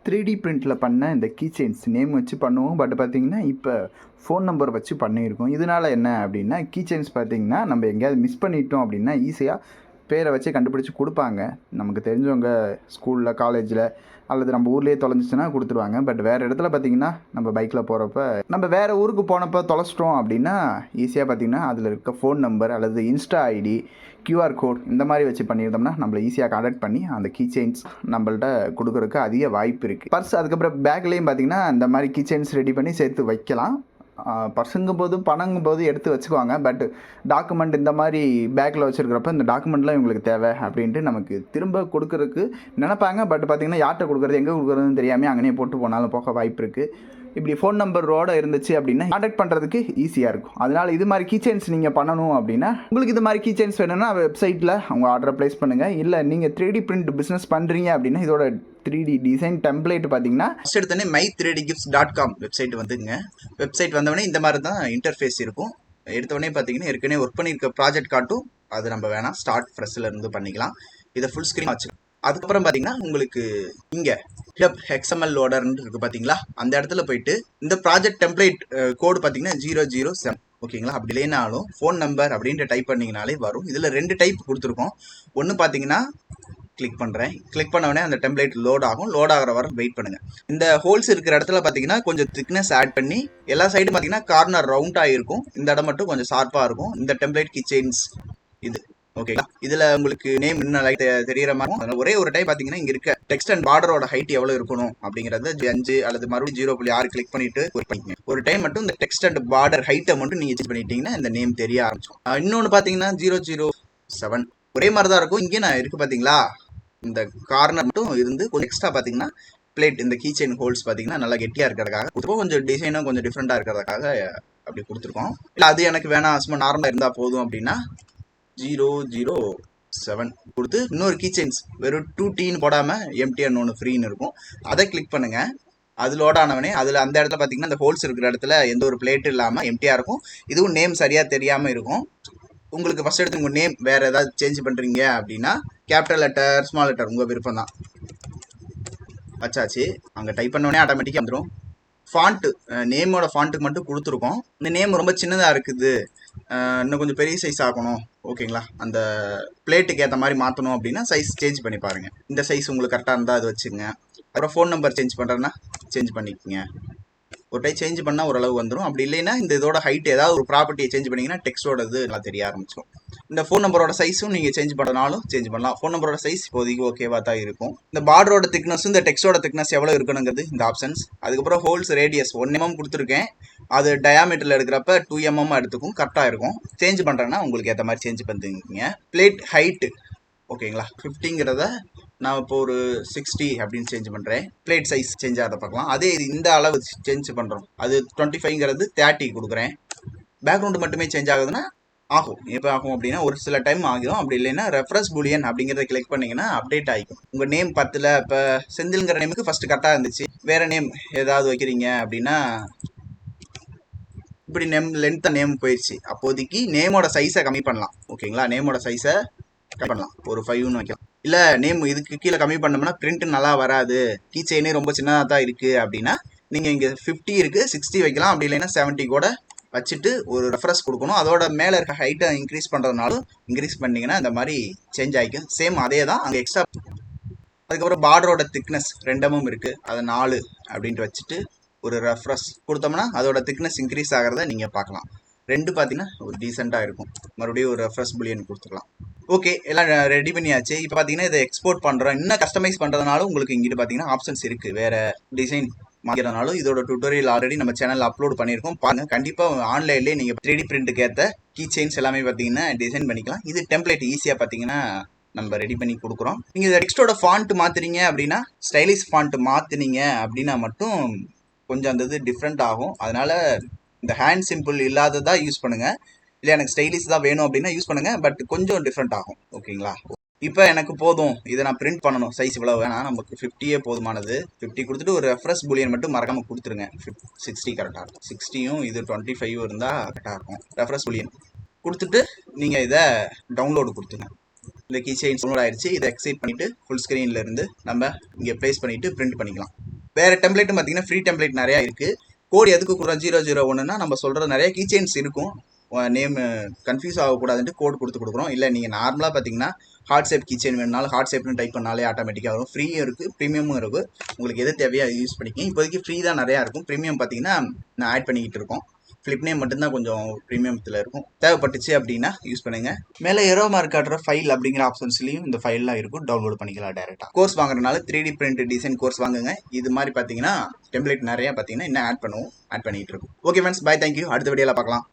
3D பிரிண்டில் பண்ண இந்த key chains name வச்சு பண்ணுவோம். பட் பார்த்திங்கன்னா இப்போ ஃபோன் நம்பர் வச்சு பண்ணியிருக்கோம். இதனால் என்ன அப்படின்னா, கீ செயின்ஸ் பார்த்திங்கன்னா நம்ம எங்கேயாவது மிஸ் பண்ணிட்டோம் அப்படின்னா ஈஸியாக பேரை வச்சு கண்டுபிடிச்சி கொடுப்பாங்க. நமக்கு தெரிஞ்சவங்க ஸ்கூலில், காலேஜில் அல்லது நம்ம ஊர்லேயே தொலைஞ்சிச்சுன்னா கொடுத்துருவாங்க. பட் வேறு இடத்துல பார்த்திங்கன்னா நம்ம பைக்கில் போகிறப்ப நம்ம வேறு ஊருக்கு போனப்போ தொலைச்சிட்டோம் அப்படின்னா ஈஸியாக பார்த்திங்கன்னா அதில் இருக்க ஃபோன் நம்பர் அல்லது இன்ஸ்டா ஐடி, QR கோட் இந்த மாதிரி வச்சு பண்ணியிருந்தோம்னா நம்மளை ஈஸியாக கான்டாக்ட் பண்ணி அந்த கீ செயின்ஸ் நம்மள்ட்ட கொடுக்குறதுக்கு அதிக வாய்ப்பு இருக்குது. பர்ஸ் அதுக்கப்புறம் பேக்லேயும் பார்த்திங்கன்னா இந்த மாதிரி கீ செயின்ஸ் ரெடி பண்ணி சேர்த்து வைக்கலாம். பர்ஸுங்கும் போது பணங்கும் போது எடுத்து வச்சுக்குவாங்க. பட் டாக்குமெண்ட் இந்த மாதிரி பேக்கில் வச்சுருக்கிறப்ப இந்த டாக்குமெண்ட்லாம் இவங்களுக்கு தேவை அப்படின்ட்டு நமக்கு திரும்ப கொடுக்குறதுக்கு நினைப்பாங்க. பட் பார்த்திங்கன்னா யார்கிட்ட கொடுக்குறது, எங்கே கொடுக்குறதுன்னு தெரியாமல் அங்கேயே போட்டு போனாலும் போக வாய்ப்பு இருக்குது. இப்படி ஃபோன் நம்பரோடு இருந்துச்சு அப்படின்னா கான்டாக்ட் பண்ணுறதுக்கு ஈஸியாக இருக்கும். அதனால் இது மாதிரி கீ செயின்ஸ் நீங்கள் பண்ணணும் அப்படின்னா, உங்களுக்கு இது மாதிரி கீ செயின்ஸ் வேணும்னா வெப்சைட்டில் அவங்க ஆர்டரை ப்ளேஸ் பண்ணுங்கள். இல்லை நீங்கள் 3D பிரிண்ட் பிஸ்னஸ் பண்ணுறீங்க அப்படின்னா இதோட 3D டிசைன் டெம்ப்ளேட் பார்த்தீங்கன்னா ஃபஸ்ட் எடுத்தோடனே my3dgifts.com வெப்சைட் வந்துங்க. வெப்சைட் வந்தவொடனே இந்த மாதிரி தான் இன்டர்ஃபேஸ் இருக்கும். எடுத்தவொடனே பார்த்தீங்கன்னா ஏற்கனவே ஒர்க் பண்ணியிருக்க ப்ராஜெக்ட் காட்டும். அது நம்ம வேணாம் ஸ்டார்ட் ஃப்ரெஷ்ஷில் இருந்து பண்ணிக்கலாம். இதை ஃபுல் ஸ்க்ரீன் வச்சுக்கலாம். அதுக்கப்புறம் பார்த்தீங்கன்னா உங்களுக்கு இங்கே XML லோடர்ன்னு இருக்குது பார்த்தீங்களா, அந்த இடத்துல போயிட்டு இந்த ப்ராஜெக்ட் டெம்ப்ளேட் கோடு பார்த்தீங்கன்னா 007 ஓகேங்களா. அப்படி இல்லைனாலும் ஃபோன் நம்பர் அப்படின்ட்டு டைப் பண்ணிங்கனாலே வரும். இதில் 2 டைப் கொடுத்துருக்கோம். ஒன்று பார்த்தீங்கன்னா கிளிக் பண்ணுறேன். கிளிக் பண்ண அந்த டெம்ப்ளேட் லோட் ஆகும். லோட் ஆகிற வரை வெயிட் பண்ணுங்கள். இந்த ஹோல்ஸ் இருக்கிற இடத்துல பார்த்தீங்கன்னா கொஞ்சம் திக்னஸ் ஆட் பண்ணி எல்லா சைடும் பார்த்தீங்கன்னா கார்னர் ரவுண்டாக இருக்கும். இந்த இடம் மட்டும் கொஞ்சம் ஷார்ப்பாக இருக்கும். இந்த டெம்ப்ளேட் கீ செயின்ஸ் இது ஓகேங்களா. இதுல உங்களுக்கு நேம் இன்னும் லைட் தெரியற மாதிரி ஒரே ஒரு டைம் பாத்தீங்கன்னா இங்க இருக்க டெக்ஸ்ட் அண்ட் பார்டரோட ஹைட் எவ்வளவு இருக்கணும் அப்படிங்கறத 5 அல்லது மறுபடியும் 0.6 கிளிக் பண்ணிட்டு ஒரு டைம் மட்டும் இந்த டெக்ஸ்ட் அண்ட் பார்டர் ஹைட்டை மட்டும் நீங்க சேஞ்ச் பண்ணிட்டீங்கன்னா இந்த நேம் தெரிய ஆரம்பிச்சிடும். இன்னொன்னு பாத்தீங்கன்னா 007 ஒரே மாதிரி தான் இருக்கும். இங்கே நான் இருக்கு பாத்தீங்களா, இந்த கார்னர் மட்டும் இருந்து கொஞ்சம் எக்ஸ்ட்ரா பாத்தீங்கன்னா பிளேட் இந்த கீ செயின் ஹோல்ஸ் பாத்தீங்கன்னா நல்லா கெட்டியா இருக்கிறதுக்காக கொஞ்சம் டிசைனும் கொஞ்சம் டிஃப்ரெண்டா இருக்கிறதுக்காக அப்படி கொடுத்துருக்கோம். இல்ல அது எனக்கு வேணாம், சும்மா நார்மலா இருந்தா போதும் அப்படின்னா 007 கொடுத்து இன்னொரு கீ செயின்ஸ் வெறும் 2Tன்னு போடாம எம்டிஆர் ஒன்று ஃப்ரீன்னு இருக்கும். அதை கிளிக் பண்ணுங்க. அது லோட் ஆனவனே அதில் அந்த இடத்துல பார்த்தீங்கன்னா இந்த ஹோல்ஸ் இருக்கிற இடத்துல எந்த ஒரு பிளேட் இல்லாமல் எம்டிஆர் இருக்கும். இதுவும் நேம் சரியாக தெரியாமல் இருக்கும். உங்களுக்கு ஃபர்ஸ்ட் எடுத்து உங்கள் நேம் வேறு ஏதாவது சேஞ்ச் பண்ணுறீங்க அப்படின்னா கேபிட்டல் லெட்டர், ஸ்மால் லெட்டர் உங்கள் விருப்பம் தான் வச்சாச்சு. அங்கே டைப் பண்ணோடனே ஆட்டோமேட்டிக்காக வந்துடும். ஃபாண்ட்டு நேமோட ஃபாண்ட்டுக்கு மட்டும் கொடுத்துருக்கோம். இந்த நேம் ரொம்ப சின்னதாக இருக்குது, இன்னும் கொஞ்சம் பெரிய சைஸ் ஆகணும் ஓகேங்களா, அந்த பிளேட்டுக்கு ஏற்ற மாதிரி மாற்றணும் அப்படின்னா சைஸ் சேஞ்ச் பண்ணி பாருங்கள். இந்த சைஸ் உங்களுக்கு கரெக்டாக இருந்தால் அது வச்சுங்க. அப்புறம் ஃபோன் நம்பர் சேஞ்ச் பண்ணுறேன்னா சேஞ்ச் பண்ணிக்கோங்க. ஒரு டைம் சேஞ்ச் பண்ணால் ஓரளவு வந்துடும். அப்படி இல்லைன்னா இந்த இதோட ஹைட் ஏதாவது ஒரு ப்ராப்பர்ட்டியை சேஞ்ச் பண்ணிங்கன்னா டெக்ஸ்டோட இது நல்லா தெரிய ஆரம்பிச்சிடும். இந்த ஃபோன் நம்பரோட சைஸும் நீங்கள் சேஞ்ச் பண்ணுறனாலும் சேஞ்ச் பண்ணலாம். ஃபோன் நம்பரோட சைஸ் இப்போதைக்கு ஓகேவா தான் இருக்கும். இந்த பார்டரோட திக்னஸும் இந்த டெக்ஸ்டோட திக்னஸ் எவ்வளோ இருக்கணுங்கிறது இந்த ஆப்ஷன்ஸ். அதுக்கப்புறம் ஹோல்ஸ் ரேடியஸ் 1 mm கொடுத்துருக்கேன். அது டயாமீட்டரில் எடுக்கிறப்ப 2 mm எடுத்துக்கும், கரெக்டாக இருக்கும். சேஞ்ச் பண்ணுறேன்னா உங்களுக்கு ஏற்ற மாதிரி சேஞ்ச் பண்ணிங்க. பிளேட் ஹைட்டு ஓகேங்களா, 50ங்கிறத நான் இப்போ ஒரு 60 அப்படின்னு சேஞ்ச் பண்ணுறேன். பிளேட் சைஸ் சேஞ்ச் ஆகிறத பார்க்கலாம். அதே இந்த அளவு சேஞ்ச் பண்ணுறோம், அது 25ங்கிறது 30 கொடுக்குறேன். பேக்ரவுண்டு மட்டுமே சேஞ்ச் ஆகுதுன்னா ஆகும். எப்போ ஆகும் அப்படின்னா ஒரு சில டைம் ஆகிடும். அப்படி இல்லைன்னா ரெஃப்ரெஷ் பூலியன் அப்படிங்கிறத கிளிக் பண்ணிங்கன்னா அப்டேட் ஆகிக்கும். உங்கள் நேம் 10ல் இப்போ செந்தில்ங்கிற நேமுக்கு ஃபஸ்ட்டு கரெக்டாக இருந்துச்சு. வேறு நேம் ஏதாவது வைக்கிறீங்க அப்படின்னா இப்படி லென்த்தாக நேம் போயிடுச்சு. அப்போதைக்கு நேமோட சைஸை கம்மி பண்ணலாம் ஓகேங்களா. நேமோட சைஸை கம்மி பண்ணலாம், ஒரு 5ன்னு வைக்கலாம். இல்லை நேம் இதுக்கு கீழே கம்மி பண்ணோம்னா பிரிண்ட் நல்லா வராது, கீ செயினே ரொம்ப சின்னதாக தான் இருக்குது அப்படின்னா நீங்கள் இங்கே 50 இருக்குது 60 வைக்கலாம். அப்படி இல்லைன்னா 70 கூட வச்சுட்டு ஒரு ரெஃபரன்ஸ் கொடுக்கணும். அதோட மேலே இருக்க ஹைட்டை இன்க்ரீஸ் பண்ணுறதுனாலும் இன்க்ரீஸ் பண்ணிங்கன்னா இந்த மாதிரி சேஞ்ச் ஆகிக்கும். சேம் அதே தான் அங்கே எக்ஸ்ட்ரா. அதுக்கப்புறம் பார்டரோட திக்னஸ் 2 mm இருக்குது, அதை 4 அப்படின்ட்டு வச்சுட்டு ஒரு ரெஃப்ரெஷ் கொடுத்தோம்னா அதோட திக்னஸ் இன்க்ரீஸ் ஆகிறத நீங்கள் பார்க்கலாம். 2 பார்த்தீங்கன்னா ஒரு டீசெண்டாக இருக்கும். மறுபடியும் ஒரு ரெஃப்ரெஷ் புலியன் கொடுத்துக்கலாம். ஓகே, எல்லாம் ரெடி பண்ணியாச்சு. இப்போ பார்த்தீங்கன்னா இதை எக்ஸ்போர்ட் பண்ணுறோம். இன்னும் கஸ்டமைஸ் பண்ணுறதுனாலும் உங்களுக்கு இங்கிட்டு பார்த்தீங்கன்னா ஆப்ஷன்ஸ் இருக்குது. வேறு டிசைன் மாக்கிறதுனாலும் இதோட டியூட்டோரியல் ஆல்ரெடி நம்ம சேனலில் அப்லோட் பண்ணியிருக்கோம், பாருங்கள். கண்டிப்பாக ஆன்லைன்லேயே நீங்கள் 3D பிரிண்ட்டுக்கு ஏற்ற கீ செயின்ஸ் எல்லாமே பார்த்தீங்கன்னா டிசைன் பண்ணிக்கலாம். இது டெம்ப்ளேட் ஈஸியாக பார்த்தீங்கன்னா நம்ம ரெடி பண்ணி கொடுக்குறோம். நீங்கள் இந்த டெக்ஸ்டோட ஃபாண்ட் மாற்றுறீங்க அப்படின்னா ஸ்டைலிஷ் ஃபாண்ட் மாற்றினீங்க அப்படின்னா மட்டும் கொஞ்சம் அந்த இது டிஃப்ரெண்ட் ஆகும். அதனால் இந்த ஹேண்ட் சிம்பிள் இல்லாததாக யூஸ் பண்ணுங்கள். இல்லை எனக்கு ஸ்டைலிஷ் தான் வேணும் அப்படின்னா யூஸ் பண்ணுங்கள், பட் கொஞ்சம் டிஃப்ரெண்ட் ஆகும் ஓகேங்களா. இப்போ எனக்கு போதும், இதை நான் பிரிண்ட் பண்ணணும், சைஸ் இவ்வளோ வேணாம், நமக்கு 50 போதுமானது. 50 கொடுத்துட்டு ஒரு ரெஃப்ரெஷ் புலியன் மட்டும் மறக்காமல் கொடுத்துருங்க. 60 கரெக்டாக இருக்கும். 60யும் இது 25 இருந்தால் கரெக்டாக இருக்கும். ரெஃப்ரெஷ் புலியன் கொடுத்துட்டு நீங்கள் இதை டவுன்லோடு கொடுத்துருங்க. இந்த கீ செயின் டவுன்லோட் ஆயிடுச்சு. இதை எக்ஸைட் பண்ணிவிட்டு ஃபுல் ஸ்க்ரீனில் இருந்து நம்ம இங்கே ப்ளேஸ் பண்ணிவிட்டு பிரிண்ட் பண்ணிக்கலாம். வேறு டெம்ப்ளேட்டும் பார்த்தீங்கன்னா ஃப்ரீ டெம்ப்ளேட் நிறையா இருக்குது. கோட் எதுக்கு கொடுக்குறோம் 001னா நம்ம சொல்கிற நிறைய கீச்செயின்ஸ் இருக்கும், நேம் கன்ஃபியூஸ் ஆகக்கூடாதுன்ட்டு கோட் கொடுக்குறோம். இல்லை நீங்கள் நார்மலாக பார்த்தீங்கன்னா ஹார்ட் ஷேப் கீச்செயின் வேணுனாலும் ஹார்ட் ஷேப்னு டைப் பண்ணாலே ஆட்டோமேட்டிக்காக வரும். ஃப்ரீயும் இருக்குது, ப்ரீமியமும் இருக்குது. உங்களுக்கு எது தேவையோ அது யூஸ் பண்ணிக்கிங்க. இப்போதைக்கு ஃப்ரீ தான் நிறையா இருக்கும். ப்ரீமியம் பார்த்தீங்கன்னா நான் ஆட் பண்ணிக்கிட்டு இருக்கோம். ஃப்ளிப் நேம் மட்டும்தான் கொஞ்சம் ப்ரீமியத்தில் இருக்கும். தேவைப்பட்டுச்சு அப்படின்னா யூஸ் பண்ணுங்கள். மேலே ஏரோ மார்க் காட்டுற ஃபைல் அப்படிங்கிற ஆப்ஷன்ஸ்லையும் இந்த ஃபைல்லாம் இருக்கும், டவுன்லோட் பண்ணிக்கலாம் டேரெக்டாக. கோர்ஸ் வாங்குறதுனால 3D பிரிண்ட் டிசைன் கோர்ஸ் வாங்குங்க. இது மாதிரி பார்த்தீங்கன்னா டெம்ப்ளேட் நிறையா பார்த்தீங்கன்னா இன்னும் ஆட் பண்ணிக்கிட்டு இருக்கும். Okay friends, bye, thank you. அடுத்த வீடியோவில் பார்க்கலாம்.